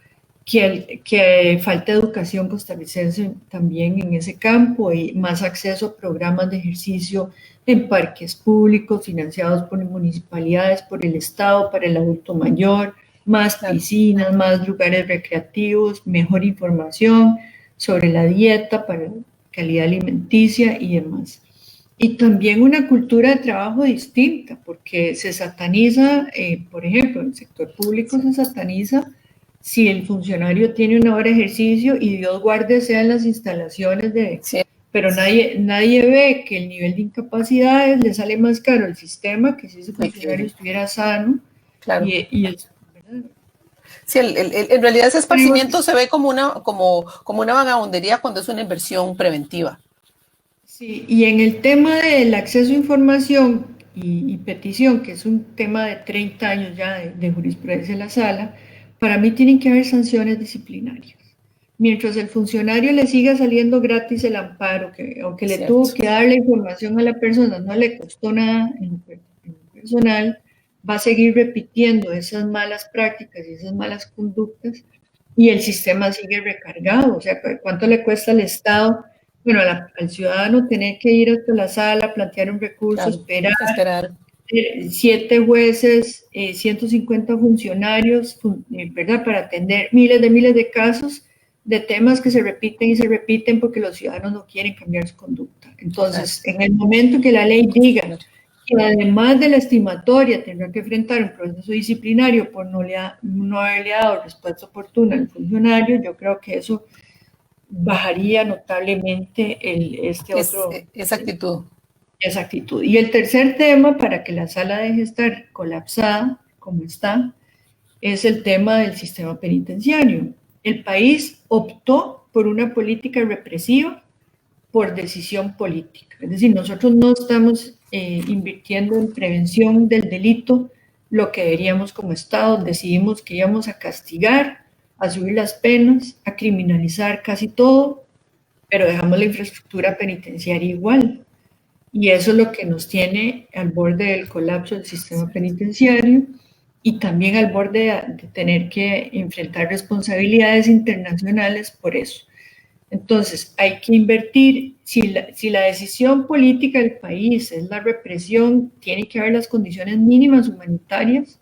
S2: que falta educación costarricense también en ese campo y más acceso a programas de ejercicio en parques públicos financiados por municipalidades, por el Estado, para el adulto mayor, más piscinas, más lugares recreativos, mejor información sobre la dieta para calidad alimenticia y demás. Y también una cultura de trabajo distinta, porque se sataniza, por ejemplo, en el sector público se sataniza si el funcionario tiene una hora de ejercicio y Dios guarde sean las instalaciones pero nadie ve que el nivel de incapacidades le sale más caro al sistema que si ese funcionario estuviera sano.
S1: Claro.
S2: ¿Verdad?
S1: Sí, en realidad ese esparcimiento se ve como una vagabundería cuando es una inversión preventiva.
S2: Sí, y en el tema del acceso a información y petición, que es un tema de 30 años ya de jurisprudencia en la sala, para mí tienen que haber sanciones disciplinarias. Mientras el funcionario le siga saliendo gratis el amparo, que aunque le tuvo que dar la información a la persona, no le costó nada en lo personal, va a seguir repitiendo esas malas prácticas y esas malas conductas y el sistema sigue recargado. O sea, ¿cuánto le cuesta al Estado? Bueno, al ciudadano tener que ir hasta la sala, plantear un recurso, esperar. 7 jueces, 150 funcionarios, ¿verdad? Para atender miles de casos de temas que se repiten y se repiten porque los ciudadanos no quieren cambiar su conducta. Entonces, en el momento que la ley diga que además de la estimatoria tendrá que enfrentar un proceso disciplinario por no haberle dado respuesta oportuna al funcionario, yo creo que eso bajaría notablemente
S1: esa actitud.
S2: esa actitud. Y el tercer tema, para que la sala deje de estar colapsada como está, es el tema del sistema penitenciario. El país optó por una política represiva por decisión política. Es decir, nosotros no estamos invirtiendo en prevención del delito lo que deberíamos como Estado. Decidimos que íbamos a castigar, a subir las penas, a criminalizar casi todo, pero dejamos la infraestructura penitenciaria igual. Y eso es lo que nos tiene al borde del colapso del sistema penitenciario y también al borde de tener que enfrentar responsabilidades internacionales por eso. Entonces, hay que invertir. Si la decisión política del país es la represión, tiene que haber las condiciones mínimas humanitarias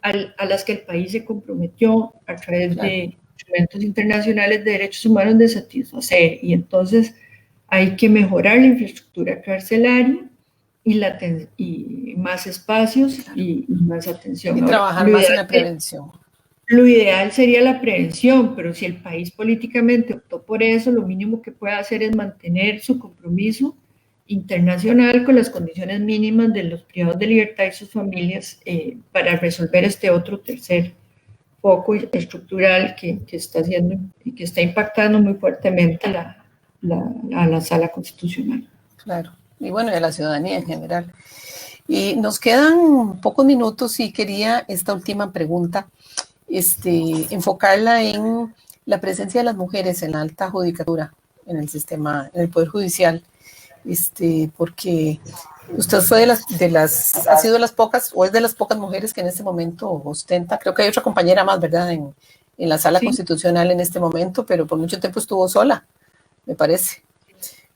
S2: a las que el país se comprometió a través de instrumentos internacionales de derechos humanos de satisfacer. Y entonces hay que mejorar la infraestructura carcelaria y más espacios y más atención.
S1: Y trabajar más en la prevención.
S2: Lo ideal sería la prevención, pero si el país políticamente optó por eso, lo mínimo que puede hacer es mantener su compromiso internacional con las condiciones mínimas de los privados de libertad y sus familias para resolver este otro tercer foco estructural que está haciendo y que está impactando muy fuertemente a la sala constitucional.
S1: Claro, y bueno, y a la ciudadanía en general. Y nos quedan pocos minutos y quería esta última pregunta enfocarla en la presencia de las mujeres en la alta judicatura, en el sistema, en el Poder Judicial, porque usted fue ha sido de las pocas, o es de las pocas mujeres que en este momento ostenta, creo que hay otra compañera más, ¿verdad?, en la sala constitucional en este momento, pero por mucho tiempo estuvo sola, me parece.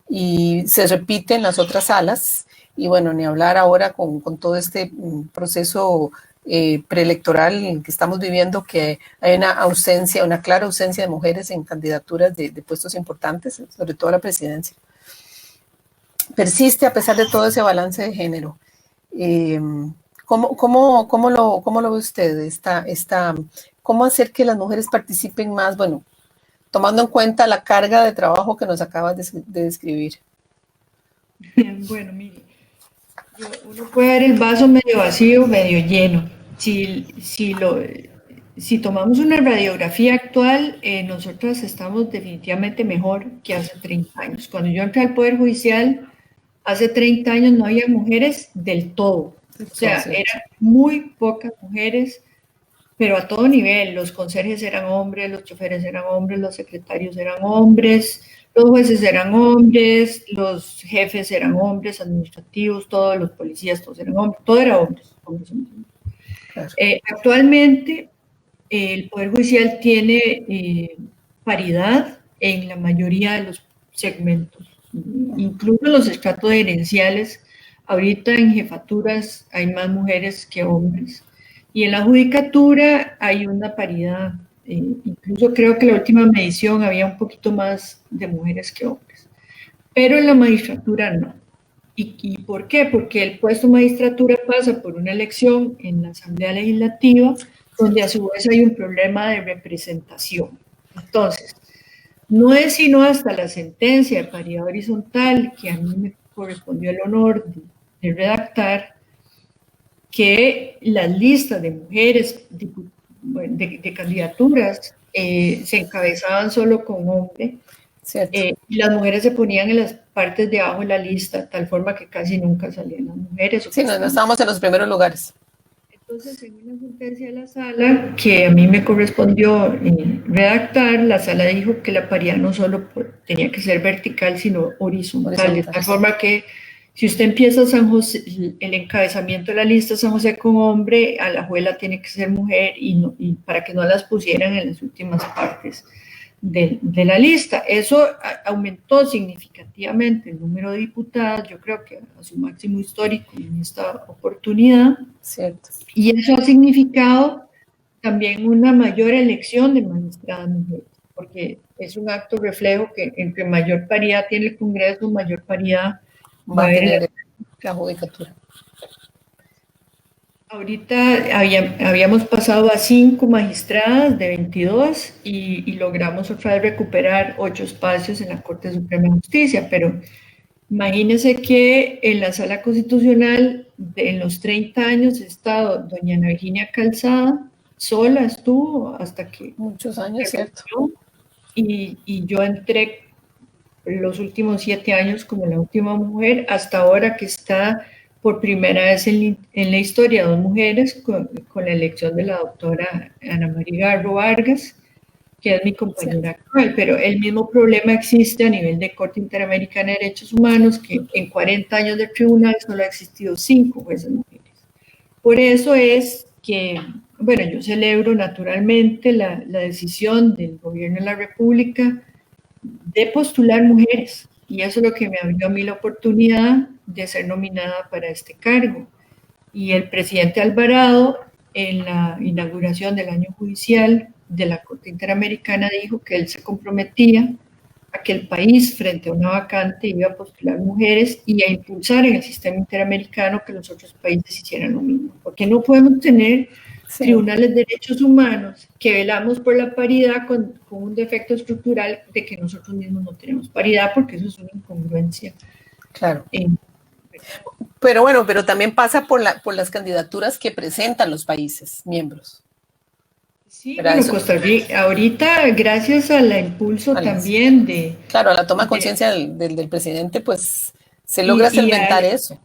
S1: Y se repite en las otras salas, y bueno, ni hablar ahora con todo este proceso preelectoral que estamos viviendo, que hay una clara ausencia de mujeres en candidaturas de puestos importantes, sobre todo la presidencia. Persiste a pesar de todo ese balance de género. ¿Cómo lo ve usted? ¿Cómo hacer que las mujeres participen más? Bueno, tomando en cuenta la carga de trabajo que nos acabas de describir.
S2: Bueno, mire, uno puede ver el vaso medio vacío, medio lleno. Si tomamos una radiografía actual, nosotras estamos definitivamente mejor que hace 30 años. Cuando yo entré al Poder Judicial, hace 30 años no había mujeres del todo. O sea, eran muy pocas mujeres, pero a todo nivel. Los conserjes eran hombres, los choferes eran hombres, los secretarios eran hombres, los jueces eran hombres, los jefes eran hombres, administrativos, todos los policías, todos eran hombres, todo era hombres. Claro. Actualmente, el Poder Judicial tiene paridad en la mayoría de los segmentos, incluso los estratos gerenciales. Ahorita en jefaturas hay más mujeres que hombres. Y en la judicatura hay una paridad. Incluso creo que la última medición había un poquito más de mujeres que hombres. Pero en la magistratura no. ¿Y por qué? Porque el puesto de magistratura pasa por una elección en la Asamblea Legislativa, donde a su vez hay un problema de representación. Entonces, no es sino hasta la sentencia de paridad horizontal, que a mí me correspondió el honor de redactar, que las listas de mujeres de candidaturas se encabezaban solo con hombre, y las mujeres se ponían en las partes de abajo de la lista, tal forma que casi nunca salían las mujeres.
S1: Sí, no estábamos en los primeros lugares.
S2: Entonces, en una sentencia de la sala, que a mí me correspondió redactar, la sala dijo que la paridad no solo tenía que ser vertical, sino horizontal, de tal forma que si usted empieza San José, el encabezamiento de la lista San José con hombre, a la juela tiene que ser mujer, y para que no las pusieran en las últimas partes de la lista. Eso aumentó significativamente el número de diputadas, yo creo que a su máximo histórico en esta oportunidad.
S1: Cierto.
S2: Y eso ha significado también una mayor elección de magistradas mujeres, porque es un acto reflejo que entre mayor paridad tiene el Congreso, mayor paridad
S1: va a tener la judicatura.
S2: Ahorita habíamos pasado a 5 magistradas de 22 y logramos otra vez recuperar 8 espacios en la Corte Suprema de Justicia, pero Imagínense que en la Sala Constitucional, en los 30 años, ha estado doña Ana Virginia Calzada, sola estuvo hasta que
S1: Muchos años, ¿cierto?
S2: renunció, y yo entré los últimos 7 años como la última mujer, hasta ahora que está por primera vez en la historia dos mujeres con la elección de la doctora Ana María Garro Vargas, que es mi compañera
S1: Cierto.
S2: actual, pero el mismo problema existe a nivel de Corte Interamericana de Derechos Humanos, que en 40 años de tribunal solo ha existido 5 jueces mujeres. Por eso es que, bueno, yo celebro naturalmente la decisión del gobierno de la República de postular mujeres, y eso es lo que me abrió a mí la oportunidad de ser nominada para este cargo. Y el presidente Alvarado, en la inauguración del año judicial de la Corte Interamericana, dijo que él se comprometía a que el país, frente a una vacante, iba a postular mujeres y a impulsar en el sistema interamericano que los otros países hicieran lo mismo. Porque no podemos tener tribunales de derechos humanos que velamos por la paridad con un defecto estructural de que nosotros mismos no tenemos paridad, porque eso es una incongruencia.
S1: Claro. Pero bueno, pero también pasa por las candidaturas que presentan los países miembros.
S2: Sí, bueno, Costa Rica, ahorita, gracias al impulso también de...
S1: Claro, a la toma de conciencia del presidente, pues se logra solventar eso.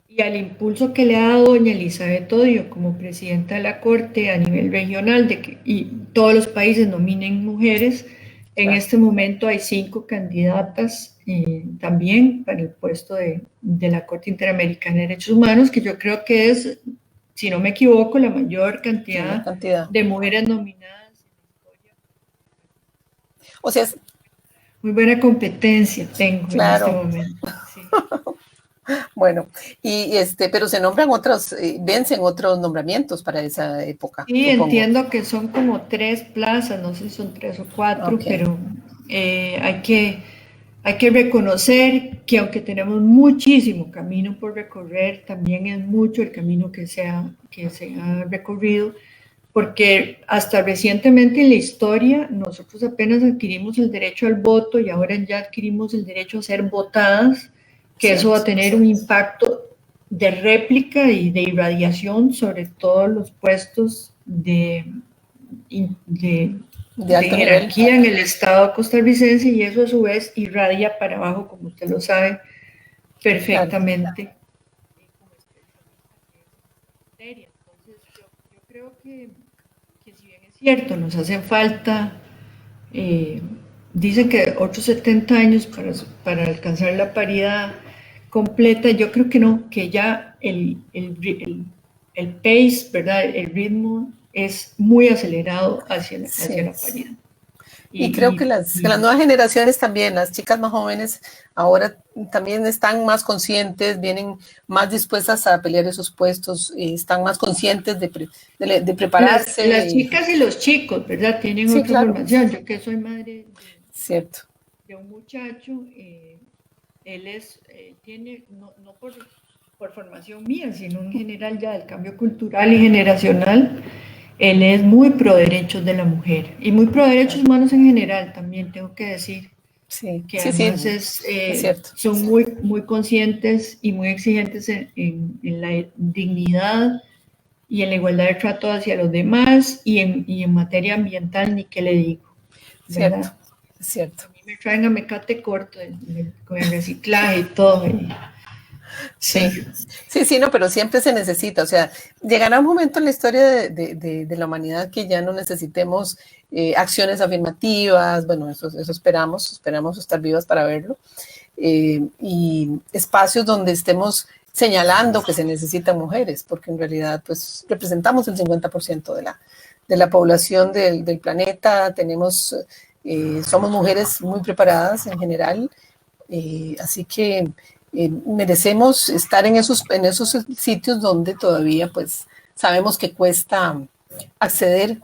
S2: Y al impulso que le ha dado doña Elizabeth Odio como presidenta de la Corte a nivel regional, de que y todos los países nominen mujeres, en este momento hay 5 candidatas también para el puesto de la Corte Interamericana de Derechos Humanos, que yo creo que es, si no me equivoco, la mayor cantidad de mujeres nominadas en la historia.
S1: O sea,
S2: muy buena competencia tengo en este momento. Sí.
S1: Bueno, pero se nombran otros, vencen otros nombramientos para esa época.
S2: Sí, supongo. Entiendo que son como 3 plazas, no sé si son 3 o 4, pero hay que reconocer que aunque tenemos muchísimo camino por recorrer, también es mucho el camino que se ha recorrido, porque hasta recientemente en la historia nosotros apenas adquirimos el derecho al voto y ahora ya adquirimos el derecho a ser votadas, que eso va a tener un impacto de réplica y de irradiación sobre todos los puestos de jerarquía en el Estado costarricense, y eso a su vez irradia para abajo, como usted lo sabe perfectamente. Entonces yo creo que si bien es cierto, nos hacen falta, dicen que otros 70 años para alcanzar la paridad completa, yo creo que no, que ya el pace, ¿verdad? El ritmo es muy acelerado hacia la paridad.
S1: Y creo que las nuevas generaciones también, las chicas más jóvenes, ahora también están más conscientes, vienen más dispuestas a pelear esos puestos, están más conscientes de prepararse.
S2: Las chicas y los chicos, ¿verdad? Tienen otra formación. Yo que soy madre de un muchacho, él tiene, no por formación mía, sino en general ya del cambio cultural y generacional, él es muy pro derechos de la mujer y muy pro derechos humanos en general, también tengo que decir. Que además son muy conscientes y muy exigentes en la dignidad y en la igualdad de trato hacia los demás, y en materia ambiental ni qué le digo. ¿Verdad?
S1: Cierto.
S2: A mí me traen a mecate corto con el reciclaje y todo.
S1: Sí, no, pero siempre se necesita, o sea, llegará un momento en la historia de la humanidad que ya no necesitemos acciones afirmativas, bueno, eso esperamos estar vivas para verlo, y espacios donde estemos señalando que se necesitan mujeres, porque en realidad pues representamos el 50% de la población del planeta, somos mujeres muy preparadas en general, así que merecemos estar en esos sitios donde todavía pues sabemos que cuesta acceder,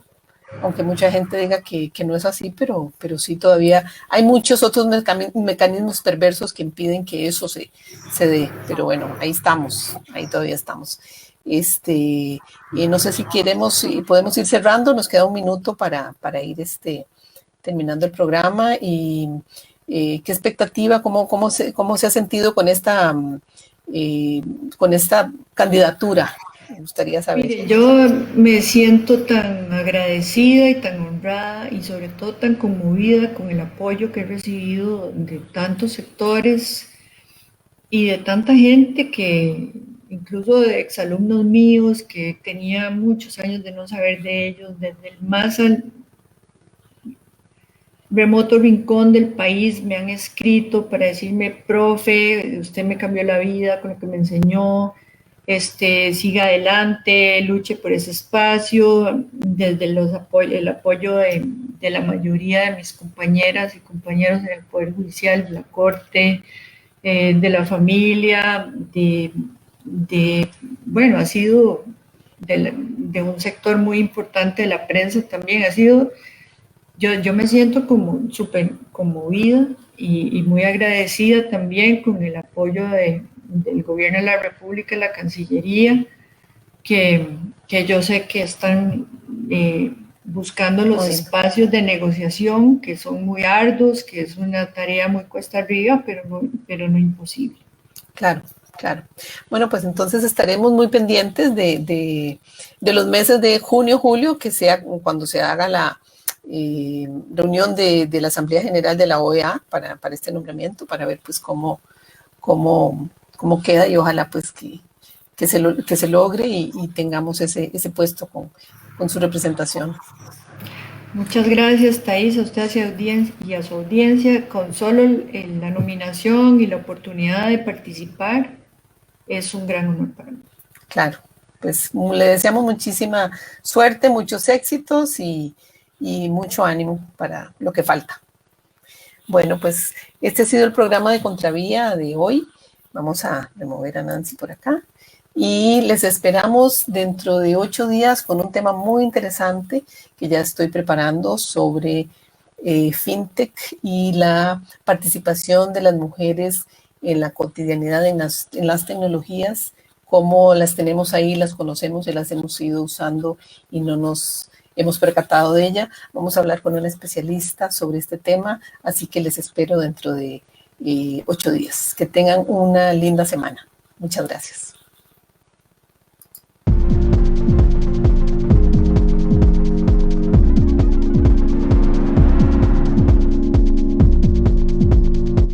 S1: aunque mucha gente diga que no es así, pero sí todavía hay muchos otros mecanismos perversos que impiden que eso se dé, pero bueno, ahí todavía estamos. No sé si podemos ir cerrando, nos queda un minuto para ir terminando el programa, y ¿Qué expectativa, cómo se ha sentido con esta candidatura? Me gustaría saber.
S2: Mire, yo me siento tan agradecida y tan honrada y sobre todo tan conmovida con el apoyo que he recibido de tantos sectores y de tanta gente que, incluso de exalumnos míos que tenía muchos años de no saber de ellos, desde el más remoto rincón del país me han escrito para decirme, profe, usted me cambió la vida con lo que me enseñó, siga adelante, luche por ese espacio, desde el apoyo de la mayoría de mis compañeras y compañeros en el Poder Judicial, de la Corte, de la familia, bueno, ha sido de un sector muy importante de la prensa también, ha sido. Yo me siento como súper conmovida y muy agradecida también con el apoyo del Gobierno de la República y la Cancillería, que yo sé que están buscando los espacios de negociación, que son muy arduos, que es una tarea muy cuesta arriba, pero no imposible.
S1: Claro, claro. Bueno, pues entonces estaremos muy pendientes de los meses de junio, julio, que sea cuando se haga la reunión de la Asamblea General de la OEA para este nombramiento, para ver pues cómo queda, y ojalá pues que se logre y tengamos ese puesto con su representación.
S2: Muchas gracias, Thais, a usted y a su audiencia. Con solo la nominación y la oportunidad de participar es un gran honor para mí.
S1: Claro, pues le deseamos muchísima suerte, muchos éxitos y mucho ánimo para lo que falta. Bueno, pues este ha sido el programa de Contravía de hoy. Vamos a remover a Nancy por acá. Y les esperamos dentro de 8 días con un tema muy interesante que ya estoy preparando sobre fintech y la participación de las mujeres en la cotidianidad, en las tecnologías, cómo las tenemos ahí, las conocemos y las hemos ido usando y no nos hemos percatado de ella. Vamos a hablar con una especialista sobre este tema, así que les espero dentro de 8 días. Que tengan una linda semana. Muchas gracias.